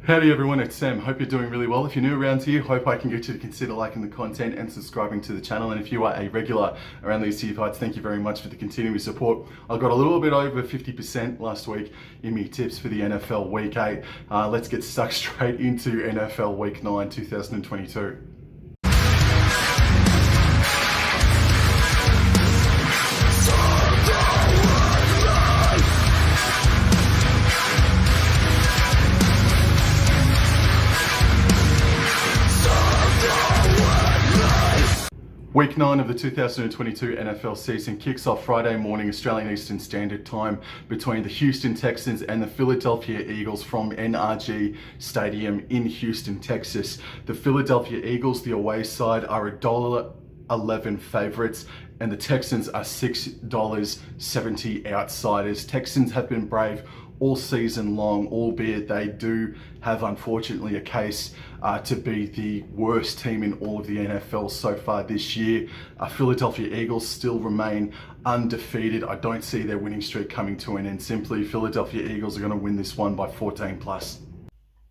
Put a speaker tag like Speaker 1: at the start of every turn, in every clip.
Speaker 1: Howdy everyone, it's Sam. Hope you're doing really well. If you're new around here, hope I can get you to consider liking the content and subscribing to the channel. And if you are a regular around these tier fights, thank you very much for the continuing support. I got a little bit over 50% last week in me tips for the NFL Week 8. Let's get stuck straight into NFL Week 9, 2022. Week 9 of the 2022 NFL season kicks off Friday morning Australian Eastern Standard Time between the Houston Texans and the Philadelphia Eagles from NRG Stadium in Houston, Texas. The Philadelphia Eagles, the away side, are $1.11 favorites, and the Texans are $6.70 outsiders. Texans have been brave all season long, albeit they do have, unfortunately, a case to be the worst team in all of the NFL so far this year. Philadelphia Eagles still remain undefeated. I don't see their winning streak coming to an end. Simply, Philadelphia Eagles are going to win this one by 14 plus.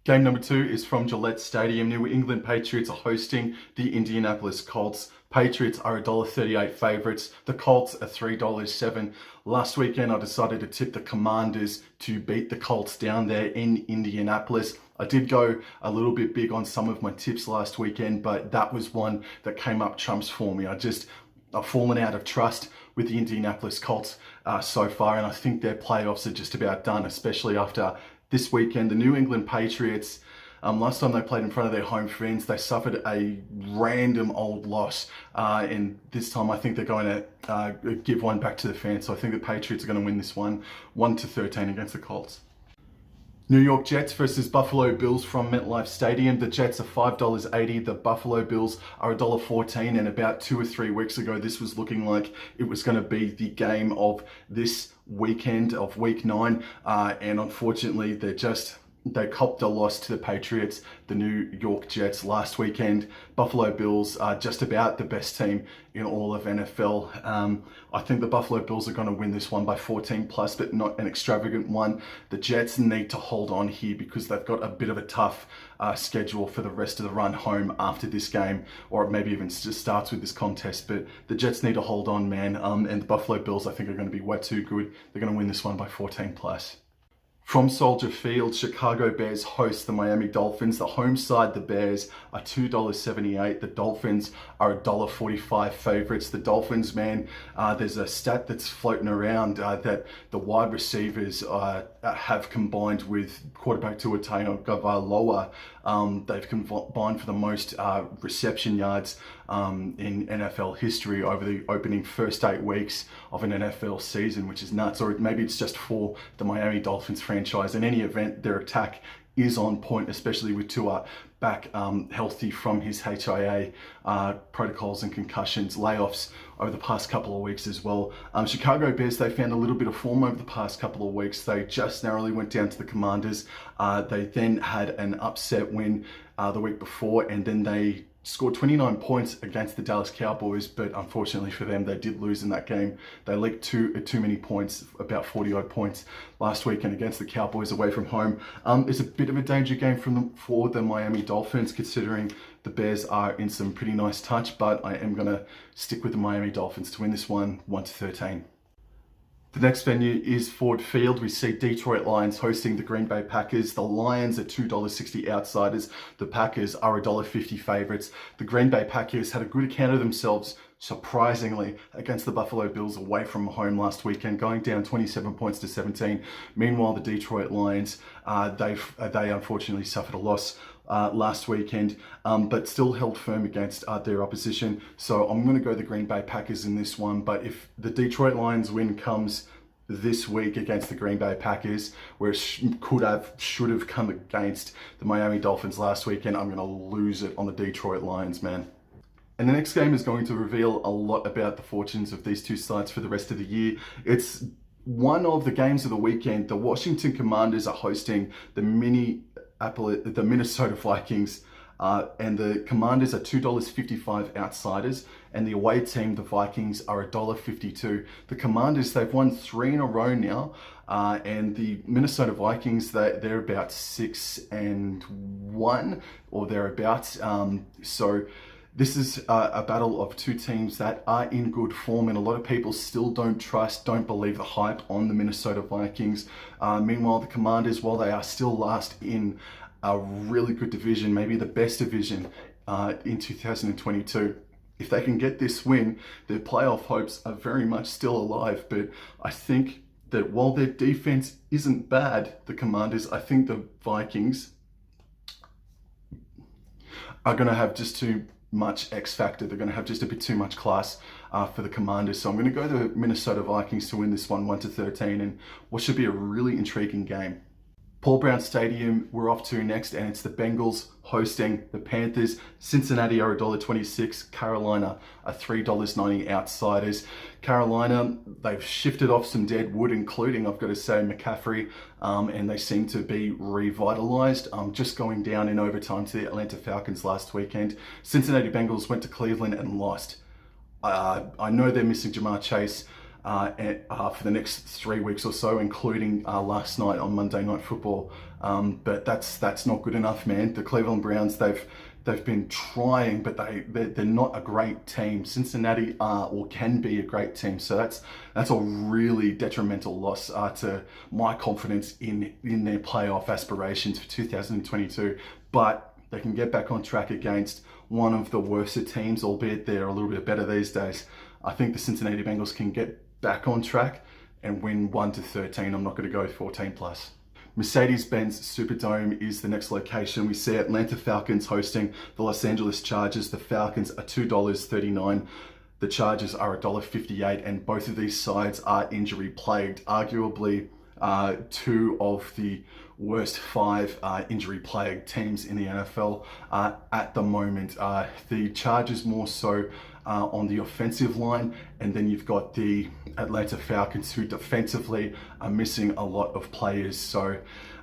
Speaker 1: Game number 2 is from Gillette Stadium. New England Patriots are hosting the Indianapolis Colts. Patriots are $1.38 favorites. The Colts are $3.07. Last weekend, I decided to tip the Commanders to beat the Colts down there in Indianapolis. I did go a little bit big on some of my tips last weekend, but that was one that came up trumps for me. I've fallen out of trust with the Indianapolis Colts so far, and I think their playoffs are just about done, especially after this weekend. The New England Patriots, last time they played in front of their home fans, they suffered a random old loss. And this time I think they're going to give one back to the fans. So I think the Patriots are going to win this one, 1-13 against the Colts. New York Jets versus Buffalo Bills from MetLife Stadium. The Jets are $5.80. The Buffalo Bills are $1.14. And about 2 or 3 weeks ago, this was looking like it was going to be the game of this weekend of Week 9. And unfortunately, they copped a loss to the Patriots, the New York Jets, last weekend. Buffalo Bills are just about the best team in all of NFL. I think the Buffalo Bills are going to win this one by 14 plus, but not an extravagant one. The Jets need to hold on here because they've got a bit of a tough schedule for the rest of the run home after this game, or maybe even just starts with this contest. But the Jets need to hold on, man. And the Buffalo Bills, I think, are going to be way too good. They're going to win this one by 14 plus. From Soldier Field, Chicago Bears host the Miami Dolphins. The home side, the Bears, are $2.78. The Dolphins are $1.45 favorites. The Dolphins, man, there's a stat that's floating around that the wide receivers have combined with quarterback Tua Tagovailoa. They've combined for the most reception yards in NFL history over the opening first 8 weeks of an NFL season, which is nuts. Or maybe it's just for the Miami Dolphins franchise. In any event, their attack is on point, especially with Tua back healthy from his HIA protocols and concussions, layoffs over the past couple of weeks as well. Chicago Bears, they found a little bit of form over the past couple of weeks. They just narrowly went down to the Commanders. They then had an upset win the week before, and then they scored 29 points against the Dallas Cowboys, but unfortunately for them, they did lose in that game. They leaked too many points, about 40-odd points last weekend against the Cowboys away from home. It's a bit of a danger game for the Miami Dolphins, considering the Bears are in some pretty nice touch, but I am going to stick with the Miami Dolphins to win this one, 1-13. The next venue is Ford Field. We see Detroit Lions hosting the Green Bay Packers. The Lions are $2.60 outsiders. The Packers are $1.50 favorites. The Green Bay Packers had a good account of themselves, surprisingly, against the Buffalo Bills away from home last weekend, going down 27 points to 17. Meanwhile, the Detroit Lions, they unfortunately suffered a loss last weekend, but still held firm against their opposition. So I'm going to go the Green Bay Packers in this one. But if the Detroit Lions win comes this week against the Green Bay Packers, where it should have come against the Miami Dolphins last weekend, I'm going to lose it on the Detroit Lions, man. And the next game is going to reveal a lot about the fortunes of these two sides for the rest of the year. It's one of the games of the weekend. The Washington Commanders are hosting the Minnesota Vikings. and the Commanders are $2.55 outsiders, and the away team, the Vikings, are $1.52. The Commanders, they've won 3 in a row now, and the Minnesota Vikings, they're about 6-1 or thereabouts. So this is a battle of two teams that are in good form, and a lot of people still don't believe the hype on the Minnesota Vikings. Meanwhile, the Commanders, while they are still last in a really good division, maybe the best division in 2022, if they can get this win, their playoff hopes are very much still alive. But I think that while their defense isn't bad, the Commanders, I think the Vikings are going to have just too much X factor. They're going to have just a bit too much class for the Commanders. So I'm going to go the Minnesota Vikings to win this one 1-13 in what should be a really intriguing game. Paul Brown Stadium, we're off to next, and it's the Bengals hosting the Panthers. Cincinnati are $1.26. Carolina are $3.90 outsiders. Carolina, they've shifted off some dead wood, including, I've got to say, McCaffrey, and they seem to be revitalized. Just going down in overtime to the Atlanta Falcons last weekend. Cincinnati Bengals went to Cleveland and lost. I know they're missing Jamar Chase for the next 3 weeks or so, including last night on Monday Night Football. But that's not good enough, man. The Cleveland Browns, they've been trying, but they're not a great team. Cincinnati are or can be a great team, so that's a really detrimental loss to my confidence in their playoff aspirations for 2022. But they can get back on track against one of the worst teams, albeit they're a little bit better these days. I think the Cincinnati Bengals can get back on track and win 1-13. I'm not going to go 14 plus. Mercedes-Benz Superdome is the next location. We see Atlanta Falcons hosting the Los Angeles Chargers. The Falcons are $2.39. The Chargers are $1.58, and both of these sides are injury plagued. Arguably, two of the worst 5 injury plagued teams in the NFL at the moment. The Chargers more so on the offensive line, and then you've got the Atlanta Falcons, who defensively are missing a lot of players. So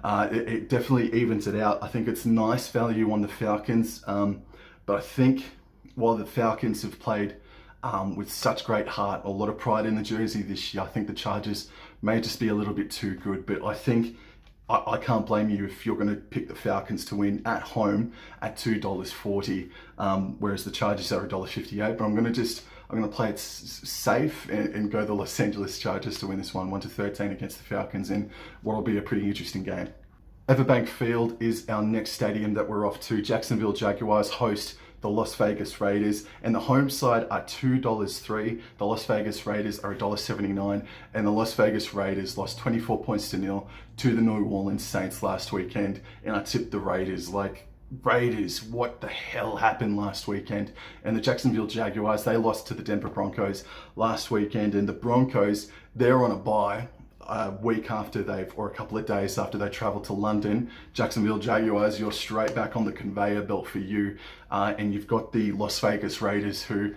Speaker 1: it definitely evens it out. I think it's nice value on the Falcons, but I think while the Falcons have played with such great heart, a lot of pride in the jersey this year, I think the Chargers may just be a little bit too good. But I think I can't blame you if you're going to pick the Falcons to win at home at $2.40, whereas the Chargers are $1.58. But I'm going to play it safe and go the Los Angeles Chargers to win this one 1-13 against the Falcons in what will be a pretty interesting game. Everbank Field is our next stadium that we're off to. Jacksonville Jaguars host the Las Vegas Raiders, and the home side are $2.03. The Las Vegas Raiders are $1.79, and the Las Vegas Raiders lost 24 points to 0 to the New Orleans Saints last weekend, and I tipped the Raiders. Raiders, what the hell happened last weekend? And the Jacksonville Jaguars, they lost to the Denver Broncos last weekend, and the Broncos, they're on a bye. A week after or a couple of days after they travel to London. Jacksonville Jaguars, you're straight back on the conveyor belt for you. And you've got the Las Vegas Raiders, who,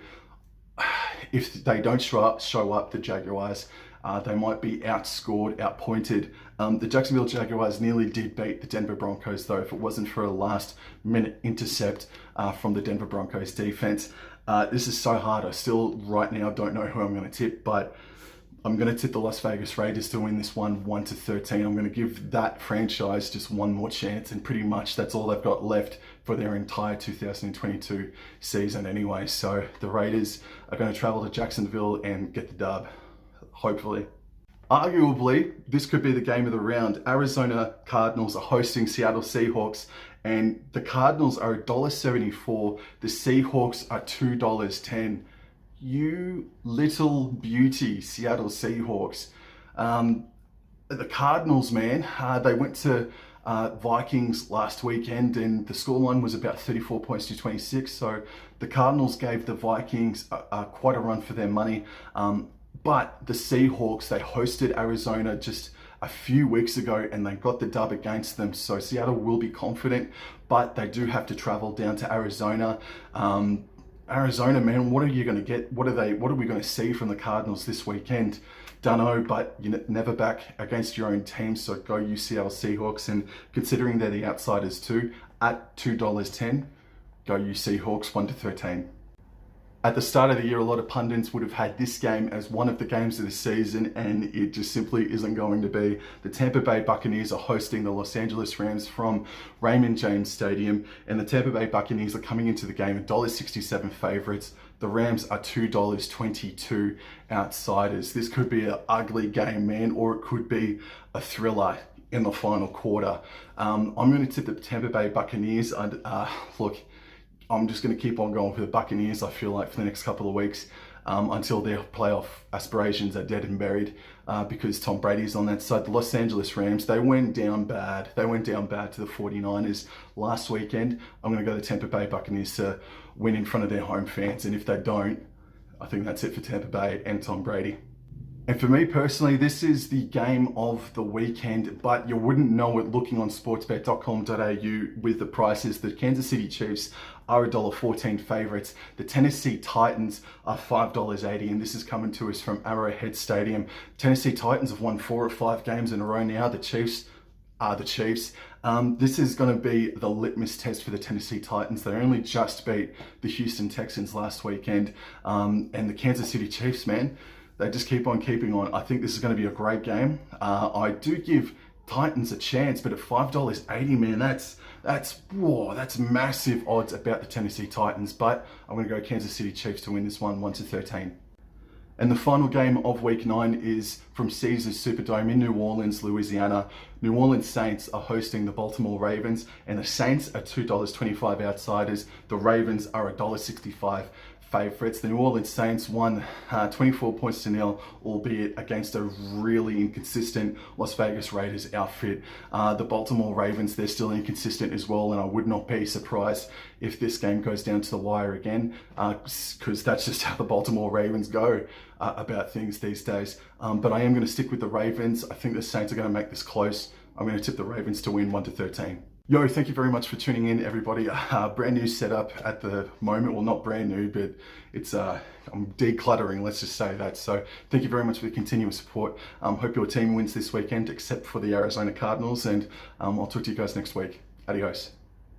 Speaker 1: if they don't show up, the Jaguars, they might be outscored, outpointed. The Jacksonville Jaguars nearly did beat the Denver Broncos, though, if it wasn't for a last-minute intercept from the Denver Broncos defense. This is so hard. I still, right now, don't know who I'm going to tip, but I'm going to tip the Las Vegas Raiders to win this one 1-13. I'm going to give that franchise just one more chance, and pretty much that's all they've got left for their entire 2022 season anyway. So the Raiders are going to travel to Jacksonville and get the dub, hopefully. Arguably, this could be the game of the round. Arizona Cardinals are hosting Seattle Seahawks, and the Cardinals are $1.74. The Seahawks are $2.10. You little beauty Seattle Seahawks. The Cardinals, man, they went to Vikings last weekend, and the scoreline was about 34 points to 26. So the Cardinals gave the Vikings quite a run for their money. But the Seahawks, they hosted Arizona just a few weeks ago, and they got the dub against them. So Seattle will be confident, but they do have to travel down to Arizona. Arizona, man, what are you going to get? What are we going to see from the Cardinals this weekend? Dunno, but you're never back against your own team, so go you Seattle Seahawks. And considering they're the outsiders too, at $2.10, Go you Seahawks 1-13. At the start of the year, a lot of pundits would have had this game as one of the games of the season, and it just simply isn't going to be. The Tampa Bay Buccaneers are hosting the Los Angeles Rams from Raymond James Stadium, and the Tampa Bay Buccaneers are coming into the game $1.67 favorites. The Rams are $2.22 outsiders. This could be an ugly game, man, or it could be a thriller in the final quarter. I'm going to tip the Tampa Bay Buccaneers. Look, I'm just going to keep on going for the Buccaneers, I feel like, for the next couple of weeks until their playoff aspirations are dead and buried because Tom Brady's on that side. The Los Angeles Rams, they went down bad. They went down bad to the 49ers last weekend. I'm going to go the Tampa Bay Buccaneers to win in front of their home fans. And if they don't, I think that's it for Tampa Bay and Tom Brady. And for me personally, this is the game of the weekend, but you wouldn't know it looking on sportsbet.com.au with the prices. The Kansas City Chiefs are $1.14 favorites. The Tennessee Titans are $5.80, and this is coming to us from Arrowhead Stadium. Tennessee Titans have won 4 or 5 games in a row now. The Chiefs are the Chiefs. This is going to be the litmus test for the Tennessee Titans. They only just beat the Houston Texans last weekend, and the Kansas City Chiefs, man, they just keep on keeping on. I think this is going to be a great game. I do give Titans a chance, but at $5.80, man, that's massive odds about the Tennessee Titans. But I'm going to go Kansas City Chiefs to win this one 1-13. And the final game of Week 9 is from Caesars Superdome in New Orleans, Louisiana. New Orleans Saints are hosting the Baltimore Ravens, and the Saints are $2.25 outsiders. The Ravens are $1.65 favorites. The New Orleans Saints won 24 points to nil, albeit against a really inconsistent Las Vegas Raiders outfit. The Baltimore Ravens, they're still inconsistent as well, and I would not be surprised if this game goes down to the wire again, because that's just how the Baltimore Ravens go about things these days. But I am going to stick with the Ravens. I think the Saints are going to make this close. I'm going to tip the Ravens to win 1-13. Yo, thank you very much for tuning in, everybody. Brand new setup at the moment. Well, not brand new, but it's I'm decluttering, let's just say that. So thank you very much for the continuous support. Hope your team wins this weekend, except for the Arizona Cardinals, and I'll talk to you guys next week. Adios.